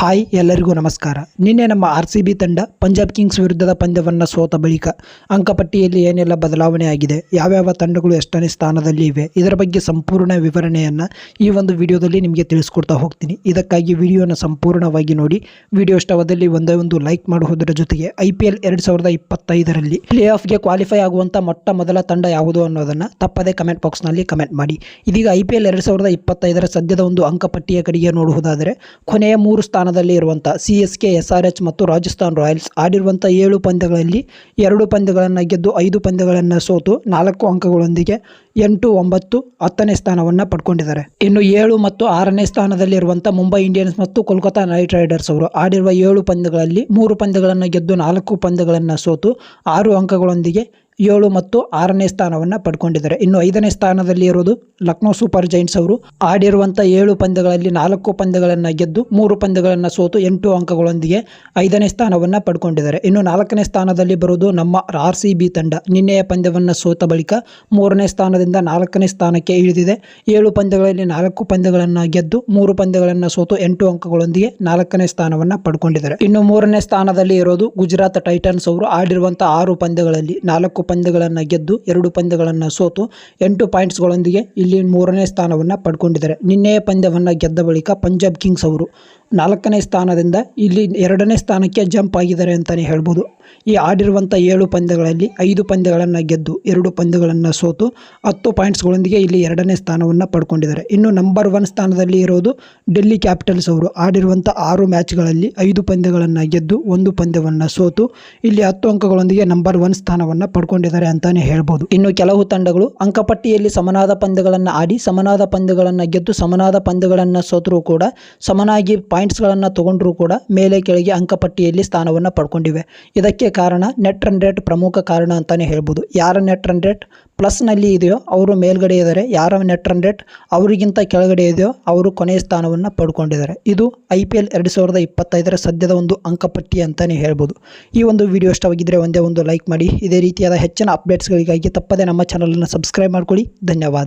Hi ಎಲ್ಲರಿಗೂ ನಮಸ್ಕಾರ. ನಿನ್ನೆ ನಮ್ಮ RCB ತಂಡ ಪಂಜಾಬ್ ಕಿಂಗ್ಸ್ ವಿರುದ್ಧದ ಪಂದ್ಯವನ್ನು ಸೋತ ಬಳಿಕ ಅಂಕಪಟ್ಟಿಯಲ್ಲಿ ಏನೆಲ್ಲ ಬದಲಾವಣೆ ಆಗಿದೆ, ಯಾವ್ಯಾವ ತಂಡಗಳು ಎಷ್ಟನೇ ಸ್ಥಾನದಲ್ಲಿ ಇವೆ, ಇದರ ಬಗ್ಗೆ ಸಂಪೂರ್ಣ ವಿವರಣೆಯನ್ನು ಈ ಒಂದು ವಿಡಿಯೋದಲ್ಲಿ ನಿಮಗೆ ತಿಳಿಸ್ಕೊಡ್ತಾ ಹೋಗ್ತೀನಿ. ಇದಕ್ಕಾಗಿ ವಿಡಿಯೋನ ಸಂಪೂರ್ಣವಾಗಿ ನೋಡಿ. ವಿಡಿಯೋ ಇಷ್ಟವಾದಲ್ಲಿ ಒಂದೇ ಒಂದು ಲೈಕ್ ಮಾಡುವುದರ ಜೊತೆಗೆ IPL 2025ರಲ್ಲಿ ಪ್ಲೇ ಆಫ್ಗೆ ಕ್ವಾಲಿಫೈ ಆಗುವಂಥ ಮೊದಲ ತಂಡ ಯಾವುದು ಅನ್ನೋದನ್ನು ತಪ್ಪದೇ ಕಮೆಂಟ್ ಬಾಕ್ಸ್ನಲ್ಲಿ ಕಮೆಂಟ್ ಮಾಡಿ. ಇದೀಗ IPL 2025ರ ಸದ್ಯದ ಒಂದು ಅಂಕಪಟ್ಟಿಯ ಕಡೆಗೆ ನೋಡುವುದಾದರೆ ಕೊನೆಯ 3 ಸ್ಥಾನದಲ್ಲಿ ಇರುವಂಥ CSK, SRH ಮತ್ತು ರಾಜಸ್ಥಾನ್ ರಾಯಲ್ಸ್ ಆಡಿರುವಂಥ 7 ಪಂದ್ಯಗಳಲ್ಲಿ 2 ಪಂದ್ಯಗಳನ್ನು ಗೆದ್ದು 5 ಪಂದ್ಯಗಳನ್ನು ಸೋತು 4 ಅಂಕಗಳೊಂದಿಗೆ 8, 9, 10ನೇ ಸ್ಥಾನವನ್ನು ಪಡ್ಕೊಂಡಿದ್ದಾರೆ. ಇನ್ನು 7 ಮತ್ತು 6ನೇ ಸ್ಥಾನದಲ್ಲಿರುವಂಥ ಮುಂಬೈ ಇಂಡಿಯನ್ಸ್ ಮತ್ತು ಕೋಲ್ಕತಾ ನೈಟ್ ರೈಡರ್ಸ್ ಅವರು ಆಡಿರುವ 7 ಪಂದ್ಯಗಳಲ್ಲಿ 3 ಪಂದ್ಯಗಳನ್ನು ಗೆದ್ದು 4 ಪಂದ್ಯಗಳನ್ನು ಸೋತು 6 ಅಂಕಗಳೊಂದಿಗೆ 7 ಮತ್ತು 6ನೇ ಸ್ಥಾನವನ್ನು ಪಡ್ಕೊಂಡಿದ್ದಾರೆ. ಇನ್ನು 5ನೇ ಸ್ಥಾನದಲ್ಲಿ ಇರೋದು ಲಕ್ನೋ ಸೂಪರ್ ಜೈಂಟ್ಸ್ ಅವರು ಆಡಿರುವಂಥ 7 ಪಂದ್ಯಗಳಲ್ಲಿ 4 ಪಂದ್ಯಗಳನ್ನು ಗೆದ್ದು 3 ಪಂದ್ಯಗಳನ್ನು ಸೋತು 8 ಅಂಕಗಳೊಂದಿಗೆ 5ನೇ ಸ್ಥಾನವನ್ನು ಪಡ್ಕೊಂಡಿದ್ದಾರೆ. ಇನ್ನು 4ನೇ ಸ್ಥಾನದಲ್ಲಿ ಬರೋದು ನಮ್ಮ RCB ತಂಡ. ನಿನ್ನೆಯ ಪಂದ್ಯವನ್ನು ಸೋತ ಬಳಿಕ 3ನೇ ಸ್ಥಾನದಿಂದ 4ನೇ ಸ್ಥಾನಕ್ಕೆ ಇಳಿದಿದೆ. 7 ಪಂದ್ಯಗಳಲ್ಲಿ 4 ಪಂದ್ಯಗಳನ್ನು ಗೆದ್ದು 3 ಪಂದ್ಯಗಳನ್ನು ಸೋತು 8 ಅಂಕಗಳೊಂದಿಗೆ 4ನೇ ಸ್ಥಾನವನ್ನು ಪಡ್ಕೊಂಡಿದ್ದಾರೆ. ಇನ್ನು 3ನೇ ಸ್ಥಾನದಲ್ಲಿ ಇರೋದು ಗುಜರಾತ್ ಟೈಟನ್ಸ್ ಅವರು ಆಡಿರುವಂಥ 6 ಪಂದ್ಯಗಳಲ್ಲಿ 4 ಪಂದ್ಯಗಳನ್ನು ಗೆದ್ದು 2 ಪಂದ್ಯಗಳನ್ನು ಸೋತು 8 ಪಾಯಿಂಟ್ಸ್ಗಳೊಂದಿಗೆ ಇಲ್ಲಿ 3ನೇ ಸ್ಥಾನವನ್ನು ಪಡ್ಕೊಂಡಿದ್ದಾರೆ. ನಿನ್ನೆಯ ಪಂದ್ಯವನ್ನು ಗೆದ್ದ ಬಳಿಕ ಪಂಜಾಬ್ ಕಿಂಗ್ಸ್ ಅವರು 4ನೇ ಸ್ಥಾನದಿಂದ ಇಲ್ಲಿ 2ನೇ ಸ್ಥಾನಕ್ಕೆ ಜಂಪ್ ಆಗಿದ್ದಾರೆ ಅಂತಲೇ ಹೇಳ್ಬೋದು. ಈ ಆಡಿರುವಂಥ 7 ಪಂದ್ಯಗಳಲ್ಲಿ 5 ಪಂದ್ಯಗಳನ್ನು ಗೆದ್ದು 2 ಪಂದ್ಯಗಳನ್ನು ಸೋತು 10 ಪಾಯಿಂಟ್ಸ್ಗಳೊಂದಿಗೆ ಇಲ್ಲಿ 2ನೇ ಸ್ಥಾನವನ್ನು ಪಡ್ಕೊಂಡಿದ್ದಾರೆ. ಇನ್ನು ನಂಬರ್ 1 ಸ್ಥಾನದಲ್ಲಿ ಇರೋದು ಡೆಲ್ಲಿ ಕ್ಯಾಪಿಟಲ್ಸ್ ಅವರು ಆಡಿರುವಂಥ 6 ಮ್ಯಾಚ್ಗಳಲ್ಲಿ 5 ಪಂದ್ಯಗಳನ್ನು ಗೆದ್ದು 1 ಪಂದ್ಯವನ್ನು ಸೋತು ಇಲ್ಲಿ 10 ಅಂಕಗಳೊಂದಿಗೆ ನಂಬರ್ 1 ಸ್ಥಾನವನ್ನು ಪಡ್ಕೊಂಡಿದ್ದಾರೆ ಅಂತಲೇ ಹೇಳ್ಬೋದು. ಇನ್ನು ಕೆಲವು ತಂಡಗಳು ಅಂಕಪಟ್ಟಿಯಲ್ಲಿ ಸಮನಾದ ಪಂದ್ಯಗಳನ್ನು ಆಡಿ ಸಮನಾದ ಪಂದ್ಯಗಳನ್ನು ಗೆದ್ದು ಸಮನಾದ ಪಂದ್ಯಗಳನ್ನು ಸೋತರೂ ಕೂಡ ಸಮನಾಗಿ ಪಾಯಿಂಟ್ಸ್ಗಳನ್ನು ತಗೊಂಡ್ರೂ ಕೂಡ ಮೇಲೆ ಕೆಳಗೆ ಅಂಕಪಟ್ಟಿಯಲ್ಲಿ ಸ್ಥಾನವನ್ನು ಪಡ್ಕೊಂಡಿವೆ. ಇದಕ್ಕೆ ಕಾರಣ ನೆಟ್ ರನ್ ರೇಟ್ ಪ್ರಮುಖ ಕಾರಣ ಅಂತಲೇ ಹೇಳ್ಬೋದು. ಯಾರ ನೆಟ್ ರನ್ ರೇಟ್ ಪ್ಲಸ್ನಲ್ಲಿ ಇದೆಯೋ ಅವರು ಮೇಲ್ಗಡೆ ಇದ್ದಾರೆ, ಯಾರ ನೆಟ್ ರನ್ ರೇಟ್ ಅವರಿಗಿಂತ ಕೆಳಗಡೆ ಇದೆಯೋ ಅವರು ಕೊನೆಯ ಸ್ಥಾನವನ್ನು ಪಡ್ಕೊಂಡಿದ್ದಾರೆ. ಇದು IPL 2025ರ ಸದ್ಯದ ಒಂದು ಅಂಕಪಟ್ಟಿ ಅಂತಲೇ ಹೇಳ್ಬೋದು. ಈ ಒಂದು ವಿಡಿಯೋ ಇಷ್ಟವಾಗಿದ್ದರೆ ಒಂದೇ ಒಂದು ಲೈಕ್ ಮಾಡಿ. ಇದೇ ರೀತಿಯಾದ ಹೆಚ್ಚಿನ ಅಪ್ಡೇಟ್ಸ್ಗಳಿಗಾಗಿ ತಪ್ಪದೆ ನಮ್ಮ ಚಾನಲನ್ನು ಸಬ್ಸ್ಕ್ರೈಬ್ ಮಾಡ್ಕೊಳ್ಳಿ. ಧನ್ಯವಾದ.